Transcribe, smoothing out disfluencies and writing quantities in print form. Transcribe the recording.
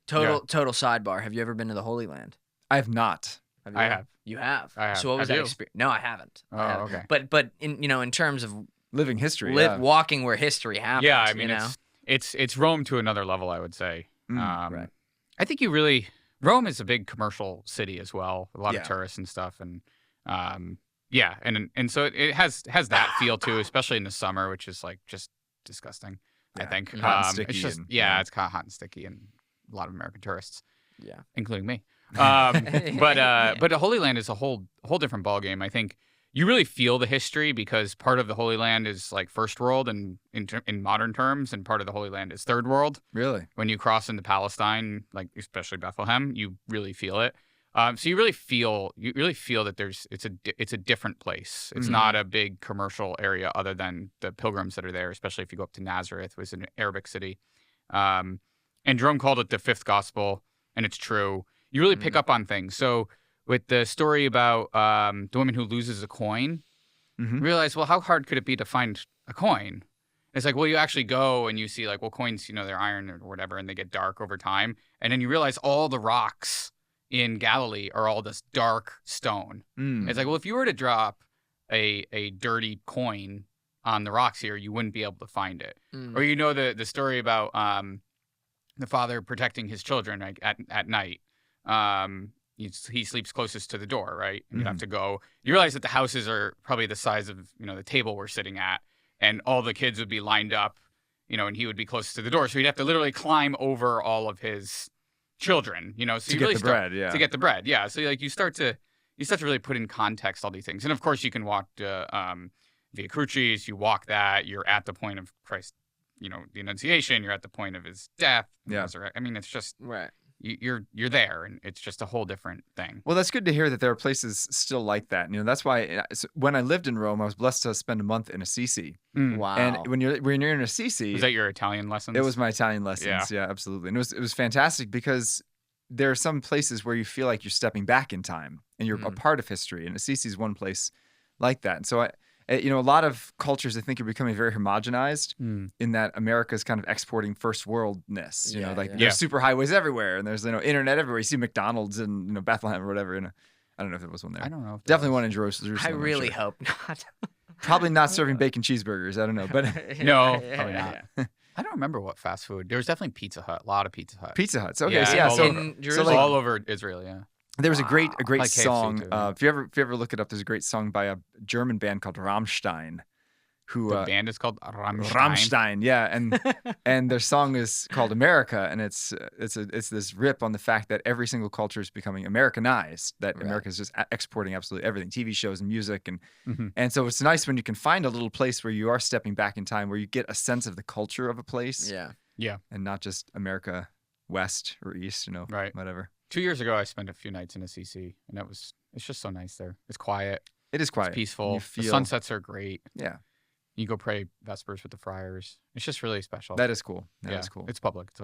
Total sidebar. Have you ever been to the Holy Land? I have not. I have. You have. I have. So what was Have that you? experience? No, I haven't. Oh, I haven't. okay. But in terms of Living history. Yeah. walking where history happens. Yeah, I mean, you know? it's Rome to another level, I would say. Right. I think Rome is a big commercial city as well. A lot of tourists and stuff, and and so it has that feel too, especially in the summer, which is like just disgusting. Yeah. I think Hot and sticky it's just and- it's kind of hot and sticky, and a lot of American tourists, Yeah. including me. But the Holy Land is a whole different ballgame. I think you really feel the history because part of the Holy Land is like first world and in modern terms, and part of the Holy Land is third world. Really? When you cross into Palestine, like especially Bethlehem, you really feel it. So you really feel that it's a different place. It's not a big commercial area other than the pilgrims that are there, especially if you go up to Nazareth, which is an Arabic city. And Jerome called it the fifth gospel, and it's true. You really pick up on things. So with the story about the woman who loses a coin, you realize, well, how hard could it be to find a coin? It's like, well, you actually go and you see like, well, coins, they're iron or whatever, and they get dark over time. And then you realize all the rocks in Galilee are all this dark stone. It's like, well, if you were to drop a dirty coin on the rocks here, you wouldn't be able to find it. Or the story about the father protecting his children like, at night. He sleeps closest to the door, right? And you have to go. You realize that the houses are probably the size of the table we're sitting at, and all the kids would be lined up, and he would be closest to the door, so he'd have to literally climb over all of his children, so to get the bread, yeah. To get the bread, yeah. So like you start to really put in context all these things, and of course you can walk Via Crucis. You walk that, you're at the point of Christ, the Annunciation. You're at the point of his death. Yeah. I mean, it's just Right. You're there, and it's just a whole different thing. Well, that's good to hear that there are places still like that. That's why when I lived in Rome, I was blessed to spend a month in Assisi. Wow. And when you're in Assisi, Was that your Italian lessons? it was my Italian lessons. Yeah, absolutely. And it was fantastic because there are some places where you feel like you're stepping back in time and you're a part of history. And Assisi is one place like that. And so a lot of cultures, I think, are becoming very homogenized in that America is kind of exporting first worldness. There's super highways everywhere, and there's internet everywhere. You see McDonald's in Bethlehem or whatever. I don't know if there was one there. I don't know. Definitely one in Jerusalem. I I'm really sure. hope not. Probably not serving bacon cheeseburgers. I don't know, but No, probably not. I don't remember what fast food. There was definitely Pizza Hut. A lot of Pizza Hut. Pizza Huts. Okay, Yeah, so all yeah, over. in so Jerusalem. all over Israel. Yeah. there was a great Like KFC song. too. If you ever look it up, there's a great song by a German band called Rammstein, who The band is called Rammstein. Rammstein, yeah, and their song is called America, and it's this rip on the fact that every single culture is becoming Americanized. That America is just exporting absolutely everything, TV shows and music, and so it's nice when you can find a little place where you are stepping back in time, where you get a sense of the culture of a place, Yeah. and not just America West or East, Right. whatever. 2 years ago, I spent a few nights in Assisi, and it's just so nice there. It's quiet. It is quiet. It's peaceful. You The feel- sunsets are great. Yeah, You go pray Vespers with the friars. It's just really special. that is cool. That is cool. It's public. It's